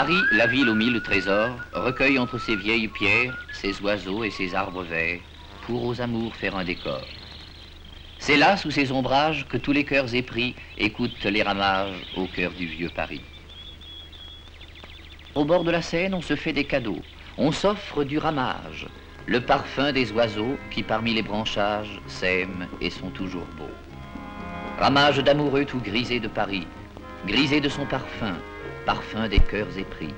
Paris, la ville aux mille trésors, recueille entre ses vieilles pierres, ses oiseaux et ses arbres verts, pour aux amours faire un décor. C'est là, sous ces ombrages, que tous les cœurs épris écoutent les ramages au cœur du vieux Paris. Au bord de la Seine, on se fait des cadeaux, on s'offre du ramage, le parfum des oiseaux qui parmi les branchages s'aiment et sont toujours beaux. Ramage d'amoureux tout grisé de Paris, grisé de son parfum, parfum des cœurs épris.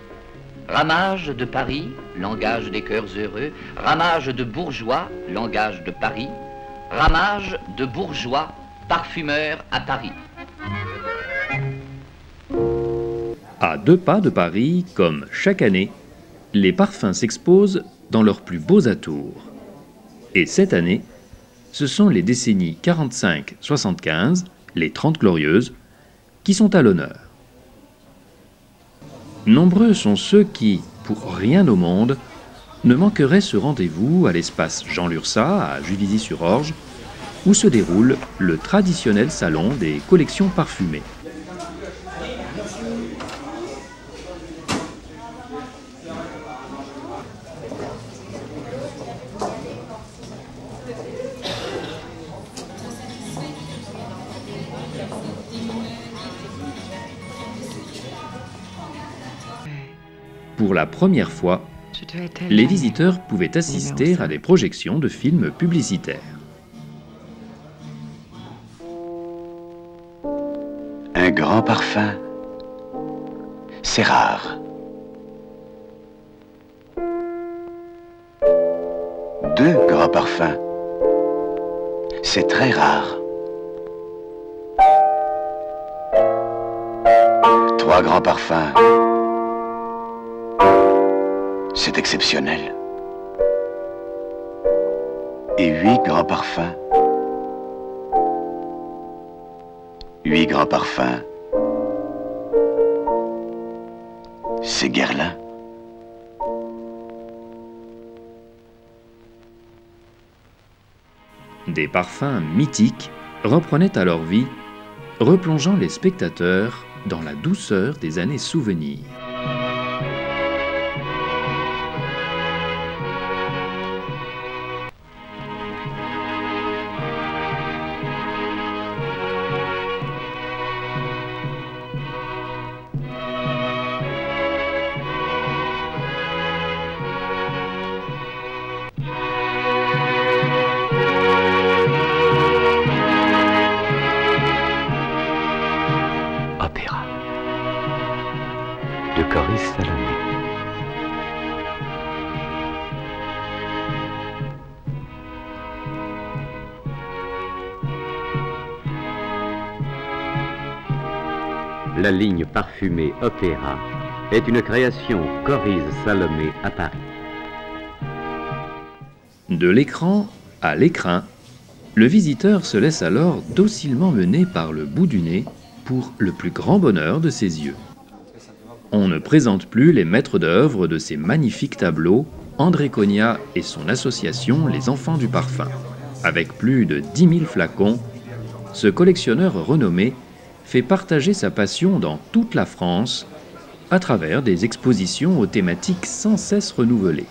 Ramage de Paris, langage des cœurs heureux, ramage de bourgeois, langage de Paris, ramage de bourgeois, parfumeur à Paris. À 2 pas de Paris, comme chaque année, les parfums s'exposent dans leurs plus beaux atours. Et cette année, ce sont les décennies 45-75, les 30 glorieuses, qui sont à l'honneur. Nombreux sont ceux qui, pour rien au monde, ne manqueraient ce rendez-vous à l'espace Jean Lurçat, à Juvisy-sur-Orge, où se déroule le traditionnel salon des collections parfumées. Pour la première fois, les visiteurs pouvaient assister à des projections de films publicitaires. Un grand parfum, c'est rare. 2 grands parfums, c'est très rare. 3 grands parfums, c'est exceptionnel. Et 8 grands parfums. 8 grands parfums, c'est Guerlain. Des parfums mythiques reprenaient alors vie, replongeant les spectateurs dans la douceur des années souvenirs. Opéra de Coris Salomé. La ligne parfumée Opéra est une création Coris Salomé à Paris. De l'écran à l'écrin, le visiteur se laisse alors docilement mener par le bout du nez pour le plus grand bonheur de ses yeux. On ne présente plus les maîtres d'œuvre de ces magnifiques tableaux, André Cogna et son association Les Enfants du Parfum. Avec plus de 10 000 flacons, ce collectionneur renommé fait partager sa passion dans toute la France à travers des expositions aux thématiques sans cesse renouvelées.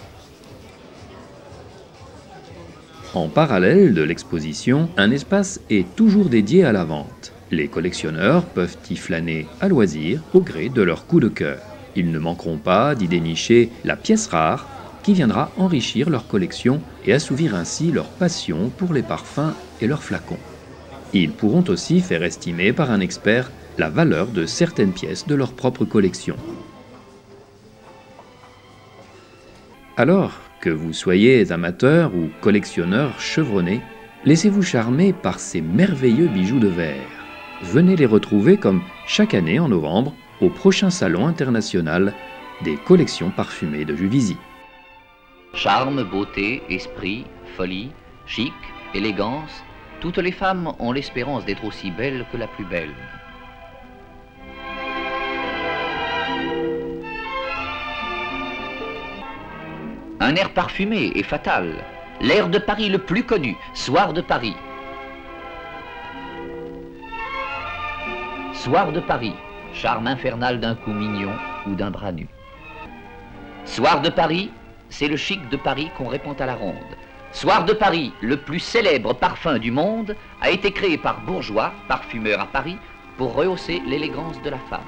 En parallèle de l'exposition, un espace est toujours dédié à la vente. Les collectionneurs peuvent y flâner à loisir au gré de leur coup de cœur. Ils ne manqueront pas d'y dénicher la pièce rare qui viendra enrichir leur collection et assouvir ainsi leur passion pour les parfums et leurs flacons. Ils pourront aussi faire estimer par un expert la valeur de certaines pièces de leur propre collection. Alors que vous soyez amateur ou collectionneur chevronné, laissez-vous charmer par ces merveilleux bijoux de verre. Venez les retrouver comme chaque année en novembre au prochain salon international des collections parfumées de Juvisy. Charme, beauté, esprit, folie, chic, élégance, toutes les femmes ont l'espérance d'être aussi belles que la plus belle. Un air parfumé est fatal. L'air de Paris le plus connu, Soir de Paris. Soir de Paris, charme infernal d'un cou mignon ou d'un bras nu. Soir de Paris, c'est le chic de Paris qu'on répond à la ronde. Soir de Paris, le plus célèbre parfum du monde, a été créé par Bourgeois, parfumeur à Paris, pour rehausser l'élégance de la femme.